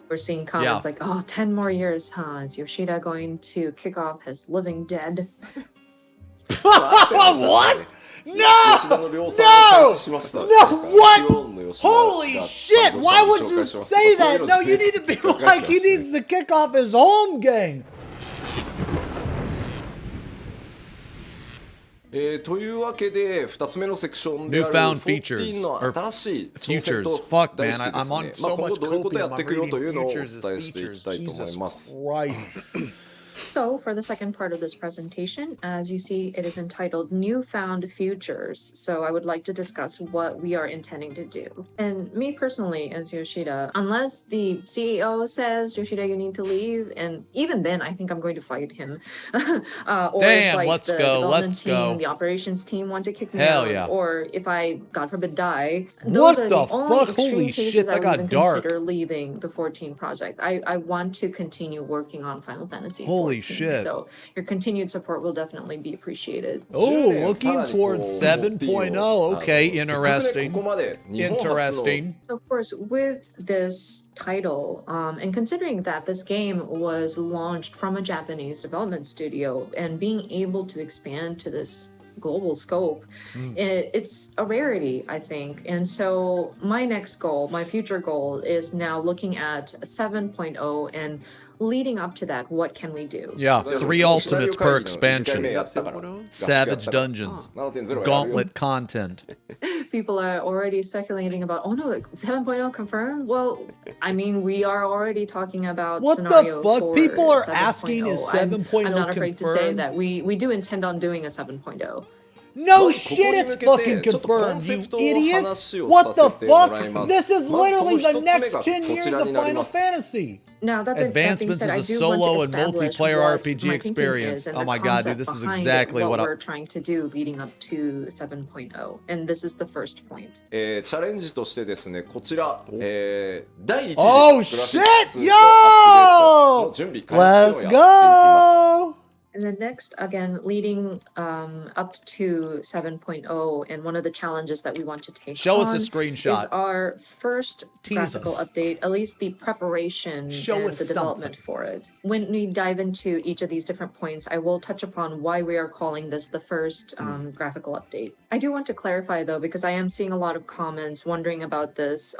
We're seeing comments like, oh, 10 more years, huh? Is Yoshida going to kick off his Living Dead? What? No! What? Holy shit! Why would you say that? No, you need to be like, he needs to kick off his home game. というわけで2つ目のセクションである Newfound 14の新しい挑戦 futures. と Fuck, 題 man. してです I'm ね on so 今後 much どういうことをや copium. ってい I'm くよという reading のをお伝え futures してい as きたいと features. 思いま Jesus す。 Christ. So, for the second part of this presentation, as you see, it is entitled Newfound Futures. So, I would like to discuss what we are intending to do. And me personally, as Yoshida, unless the CEO says, Yoshida, you need to leave, and even then, I think I'm going to fight him. Or Damn, if, like, let's the go, development let's team, go. the operations team want to kick me Hell out, yeah. or if I, God forbid, die, What those are the the only fuck? extreme Holy cases shit, I that would got even dark. consider leaving the 14 project. I want to continue working on Final Fantasy Holy 14. shit. So your continued support will definitely be appreciated. Oh, looking towards 7.0. Okay, interesting. ここまで日本初の Interesting. So of course, with this title, and considering that this game was launched from a Japanese development studio, and being able to expand to this global scope, it's a rarity, I think. And so my next goal, my future goal, is now looking at 7.0 and leading up to that, what can we do? Yeah, 3 ultimates per expansion. Savage dungeons. Gauntlet content. People are already speculating about, oh no, 7.0 confirmed? Well, I mean, we are already talking about What scenario the fuck? for People are 7.0. asking, is 7.0 I'm not afraid to say confirmed? that we do intend on doing a 7.0. No shit, it's fucking confirmed, you idiot! What the fuck? This is literally the next 10 years of Final Fantasy! Now, that being Advancements said, as I a do solo want and to establish multiplayer what RPG my thinking experience. is and Oh the my god, dude, concept this is behind exactly what we're trying to do leading up to 7.0. And this is the first point. チャレンジとしてですね、こちら、第一次 Oh グラフィック shit, スのアップデート yo! の準備開発 Let's をやっていきます。 go! And then next, again, leading up to 7.0, and one of the challenges that we want to take Show us on a screenshot. is our first Tease graphical us. update, at least the preparation Show and us the development for it. When we dive into each of these different points, I will touch upon why we are calling this the first graphical update. I do want to clarify, though, because I am seeing a lot of comments wondering about this.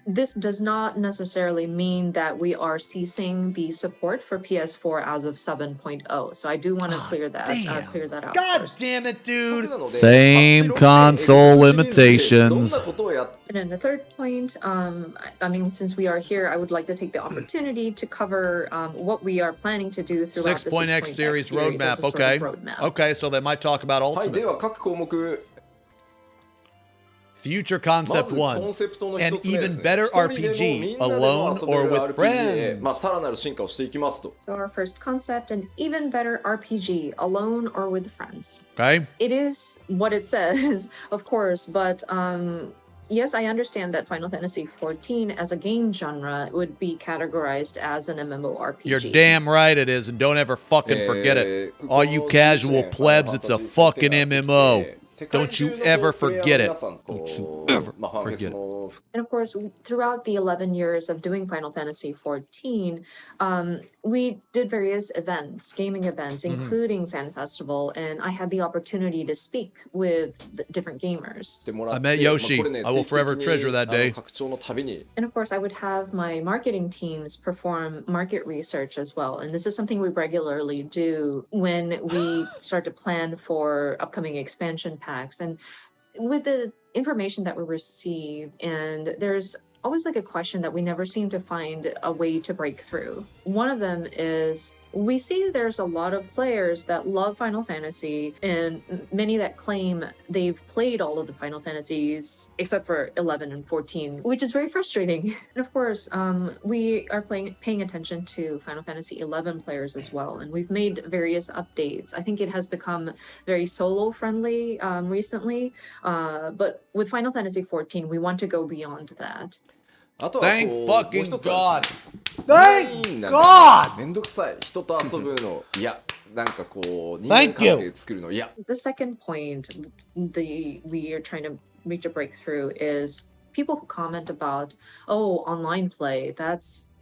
This does not necessarily mean that we are ceasing the support for PS4 as of 7.0. So I do want to clear that out. God first. damn it, dude! なので Same パッチロケ console Xbox シリーズでどん limitations. なことをやっ And then the third point, I mean, since we are here, I would like to take the opportunity to cover what we are planning to do throughout the 6.x series roadmap. as a sort of Okay. roadmap. Okay, so they might talk about はい、で Ultimate. は各項目 Future ま Concept ずコン 1. セプトの An 一つ目です even ね。 better 一人でもみ RPG, んなでも alone 遊べ or る with RPG へ、 friends. まあ、さらなる進化をしていきますと。 So our first concept, an even better RPG, alone or with friends. Okay? It is what it says, of course, but yes, I understand that Final Fantasy XIV as a game genre would be categorized as an MMORPG. You're damn right it is, and don't ever fucking forget it. All you casual plebs, it's a fucking MMO. Don't you ever forget it. Don't you ever forget it. And of course, throughout the 11 years of doing Final Fantasy XIV, we did various events, gaming events, including Fan Festival, and I had the opportunity to speak with the different gamers. I met Yoshi. I will forever treasure that day. 拡張のたびに And of course, I would have my marketing teams perform market research as well. And this is something we regularly do when we start to plan for upcoming expansion packs. And with the information that we receive, and there's always like a question that we never seem to find a way to break through. One of them is we see there's a lot of players that love Final Fantasy and many that claim they've played all of the Final Fantasies except for 11 and 14, which is very frustrating. And of course, we are paying attention to Final Fantasy 11 players as well, and we've made various updates. I think it has become very solo friendly recently, but with Final Fantasy 14, we want to go beyond that. あとはこう Thank もう fucking 一つはですね God. Thank オンラインなんで God. めんどくさい人と遊ぶの嫌なんかこう人 Thank 間 you. 関係作るの嫌 The second point we are trying to reach a breakthrough is people who comment about, oh, online play,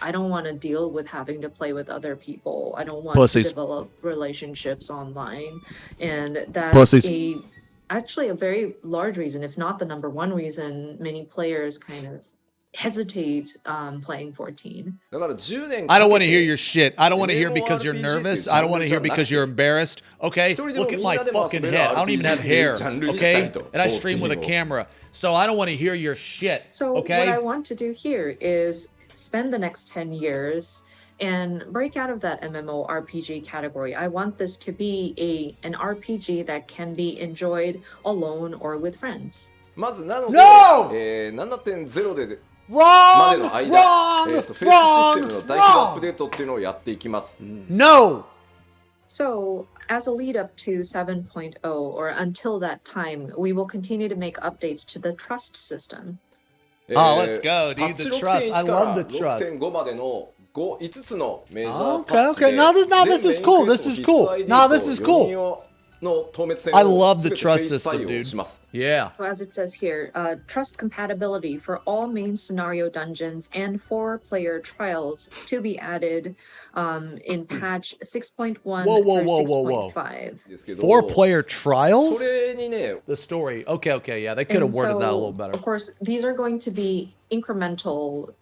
I don't want to deal with having to play with other people. I don't want Pussies. to develop relationships online. And that's Pussies. actually a very large reason, if not the number one reason, many players kind of hesitate playing 14. I don't want to hear your shit. I don't want to hear because you're nervous. I don't want to hear because you're embarrassed. Okay? Look at my fucking head. I don't even have hair. Okay? And I stream with a camera. So I don't want to hear your shit. So okay? What I want to do here is spend the next 10 years and break out of that MMORPG category. I want this to be an RPG that can be enjoyed alone or with friends. No! 7.0 で Wrong! フェイスシステムの大規模アップデートっていうのをやっていきます。No! So, as a lead up to 7.0, or until that time, we will continue to make updates to the trust system. Oh, let's go, dude. The trust. I love the trust. 6.5までの5つのメジャー Okay, okay. Now this is cool. This is cool. Now this is cool. I love the trust system, dude. Yeah. So as it says here, trust compatibility for all main scenario dungeons and 4-player trials to be added in patch 6.1 through 6.5. 4-player trials? The story. Okay, yeah. They could have worded that a little better. Of course, these are going to be incremental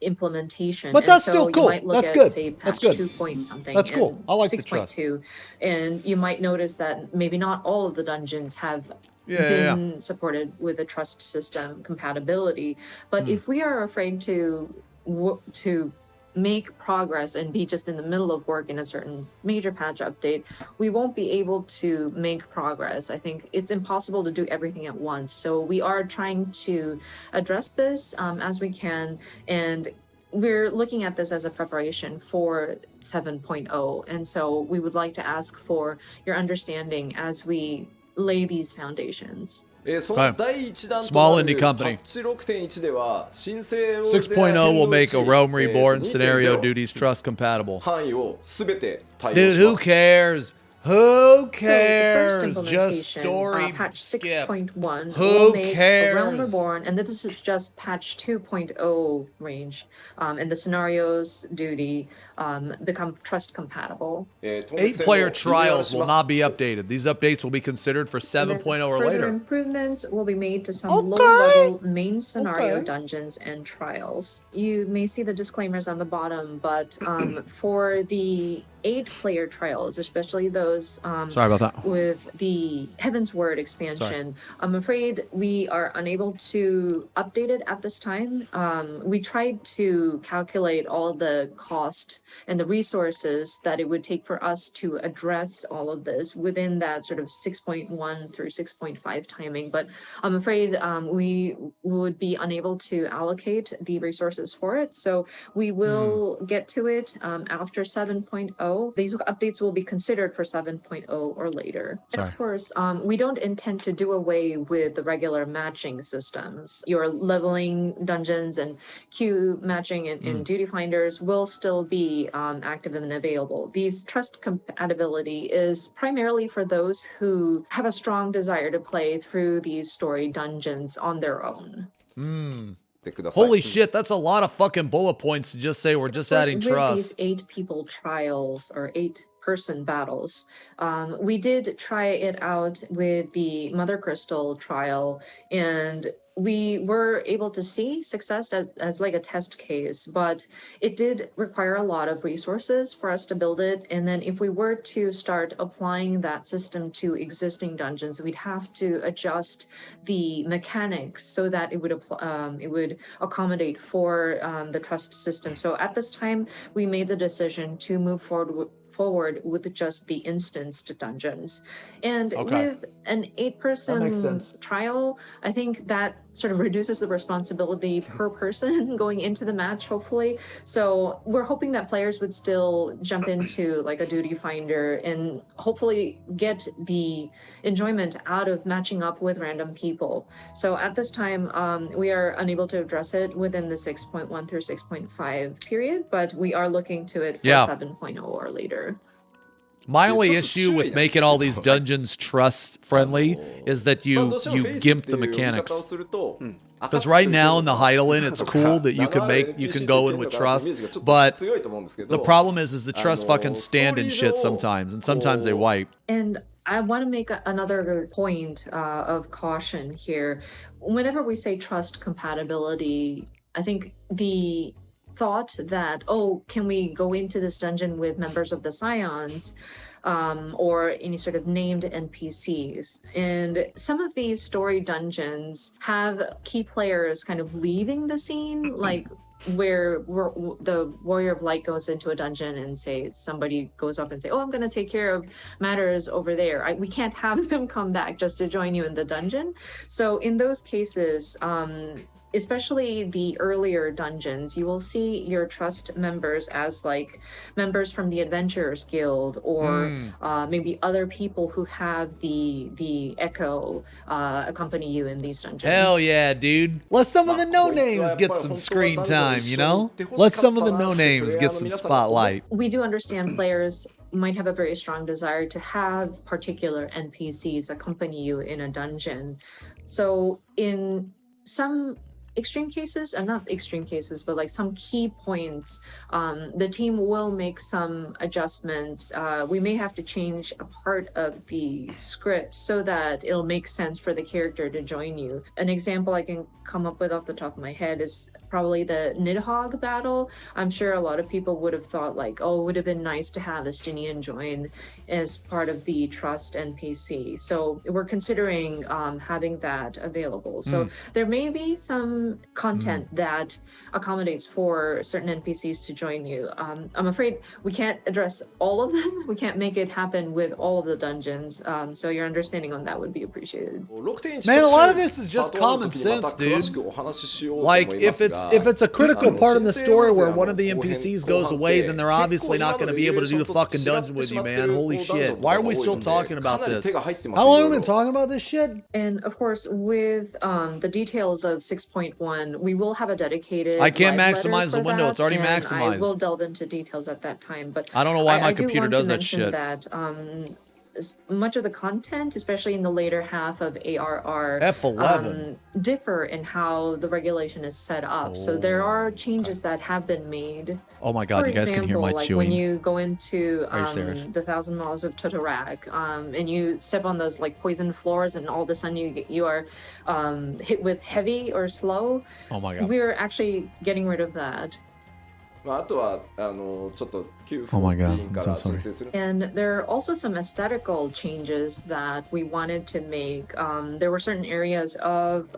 implementation, but that's so still cool. You might look that's at, good. Say, patch that's good. 2 point something. That's cool. I like 6.2, and you might notice that maybe not all of the dungeons have been supported with the trust system compatibility. But if we are afraid to make progress and be just in the middle of work in a certain major patch update, we won't be able to make progress. I think it's impossible to do everything at once. So we are trying to address this as we can, and we're looking at this as a preparation for 7.0. And so we would like to ask for your understanding as we lay these foundations. Small indie company. 6.0 will make a Realm Reborn scenario duties trust compatible. Dude, who cares? Who cares? Just story patch skip. 6.1 Who will make cares? Realm Reborn, and this is just patch 2.0 range, and the scenarios duty become trust compatible. 8-player trials will not be updated. These updates will be considered for 7.0 or further later. Improvements will be made to some low-level main scenario dungeons and trials. You may see the disclaimers on the bottom, but for the 8-player trials, especially those Sorry about that. with the Heaven's Word expansion, I'm afraid we are unable to update it at this time. We tried to calculate all of the cost and the resources that it would take for us to address all of this within that sort of 6.1 through 6.5 timing, but I'm afraid we would be unable to allocate the resources for it. So we will get to it after 7.0. These updates will be considered for 7.0 or later. And of course, we don't intend to do away with the regular matching systems. Your leveling dungeons and queue matching and duty finders will still be active and available. These trust compatibility is primarily for those who have a strong desire to play through these story dungeons on their own. Holy shit, that's a lot of fucking bullet points to just say we're just adding trust. With these 8-people trials or 8-person battles, we did try it out with the Mother Crystal trial, and we were able to see success as like a test case, but it did require a lot of resources for us to build it. And then if we were to start applying that system to existing dungeons, we'd have to adjust the mechanics so that it would accommodate for the trust system. So at this time, we made the decision to move forward with just the instanced dungeons. And with an 8-person trial, I think that sort of reduces the responsibility per person going into the match, hopefully. So we're hoping that players would still jump into like a duty finder and hopefully get the enjoyment out of matching up with random people. So at this time, we are unable to address it within the 6.1 through 6.5 period, but we are looking to it for 7.0 or later. My only issue with making all these dungeons trust friendly is that you gimp the mechanics. Because right now in the Hydaelyn, it's cool that you can go in with trust, but the problem is the trust fucking stand and shit sometimes, and sometimes they wipe. And I want to make another point of caution here. Whenever we say trust compatibility, I think the thought that, oh, can we go into this dungeon with members of the Scions or any sort of named NPCs? And some of these story dungeons have key players kind of leaving the scene, like where the Warrior of Light goes into a dungeon and say somebody goes up and say, oh, I'm going to take care of matters over there. We can't have them come back just to join you in the dungeon. So in those cases, especially the earlier dungeons, you will see your trust members as like members from the Adventurers Guild or maybe other people who have the Echo accompany you in these dungeons. Hell yeah, dude. Let some of the no-names get some screen time, you know? Let some of the no-names get some spotlight. We do understand players might have a very strong desire to have particular NPCs accompany you in a dungeon. So in some extreme cases, and not extreme cases, but like some key points, the team will make some adjustments. We may have to change a part of the script so that it'll make sense for the character to join you. An example I can come up with off the top of my head is probably the Nidhogg battle. I'm sure a lot of people would have thought like, oh, it would have been nice to have Estinian join as part of the Trust NPC. So we're considering having that available. So there may be some content that accommodates for certain NPCs to join you. I'm afraid we can't address all of them. We can't make it happen with all of the dungeons. So your understanding on that would be appreciated. Man, a lot of this is just common sense, dude. Like, if it's a critical part in the story where one of the NPCs goes away, then they're obviously not going to be able to do the fucking dungeon with you, man. Holy shit. Why are we still talking about this? How long have we been talking about this shit? And of course, with the details of 6.1, we will have a dedicated I can't maximize the window. It's already maximized. I will delve into details at that time. But I don't know why my computer does that shit. That, much of the content, especially in the later half of ARR, FF11 differ in how the regulation is set up. So there are changes that have been made. Oh my god, you guys can hear my like chewing. When you go into the Thousand Miles of Totorak, and you step on those like poison floors, and all of a sudden you are hit with heavy or slow. Oh my god. We're actually getting rid of that. Oh my god, I'm so sorry. And there are also some aesthetical changes that we wanted to make. There were certain areas of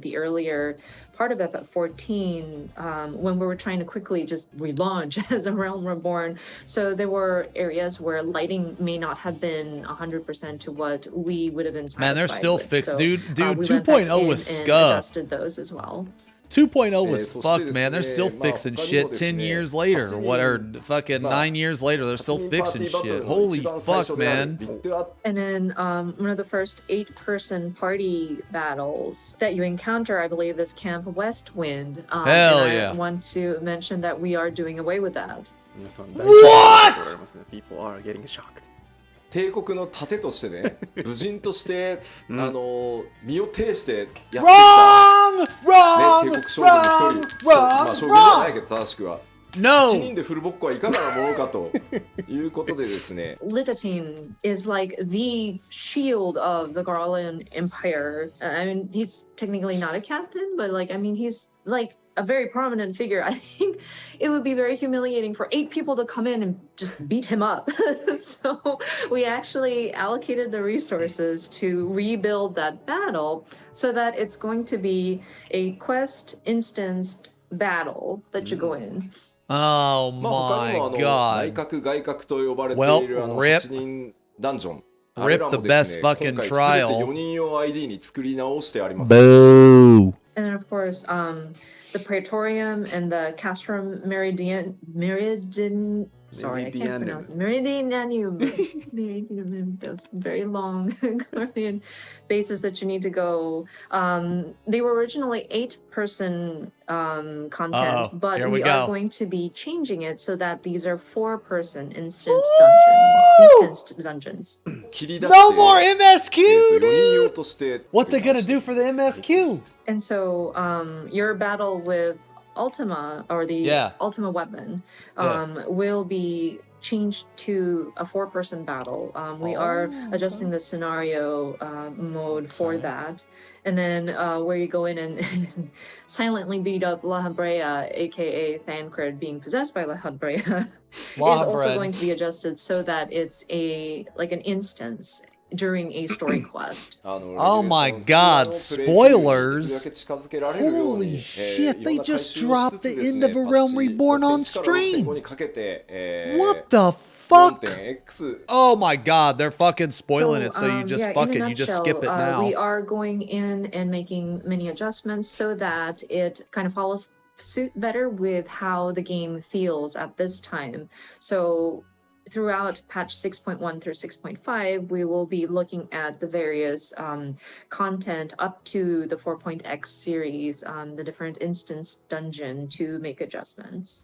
the earlier part of FF14 when we were trying to quickly just relaunch as a Realm Reborn. So there were areas where lighting may not have been 100% to what we would have been satisfied. Man, they're still with. fixed. So, dude, 2.0 was and scuffed. Adjusted those as well. 2.0 was fucked, man. They're still fixing shit 10 years later. What are fucking 9 years later? They're still fixing shit. Holy fuck, man. And then one of the first 8-person party battles that you encounter, I believe, is Camp Westwind. Hell yeah. I want to mention that we are doing away with that. What? People are getting shocked. 帝国の盾としてね、武人として、身を挺してやってきた、Wrong! 帝国将軍の一人、まあ将軍じゃないけど正しくは。8人でフルボッコはいかがなものかということでですね。Litatine is like the shield of the Garland Empire. I mean, he's technically not a captain, but like, I mean, he's like a very prominent figure. I think it would be very humiliating for 8 people to come in and just beat him up. So we actually allocated the resources to rebuild that battle so that it's going to be a quest instanced battle that you go in. Oh my god. 内角外角と呼ばれている8人ダンジョン。Rip the best fucking trial. 4人用 ID に作り直してあります。Boo! And then of course, the Praetorium and the Castrum Meridianum Sorry, I can't pronounce it. Meridianum. Meridianum. Those very long Guardian bases that you need to go. They were originally 8-person content, but we are going to be changing it so that these are 4-person instanced dungeons. No more MSQ, dude! What they gonna do for the MSQ? And so your battle with Ultima, or the Ultima weapon, will be changed to a 4-person battle. We are adjusting the scenario mode for that. And then where you go in and silently beat up La Habrea, aka Thancred being possessed by La Habrea, is also going to be adjusted so that it's an instance during a story quest. Oh my god, spoilers! Holy shit, they just dropped the end of a Realm Reborn on stream! What the fuck? Oh my god, they're fucking spoiling it, so you just you just skip it now. We are going in and making many adjustments so that it kind of follows suit better with how the game feels at this time. So throughout patch 6.1 through 6.5, we will be looking at the various content up to the 4.x series, the different instance dungeon, to make adjustments.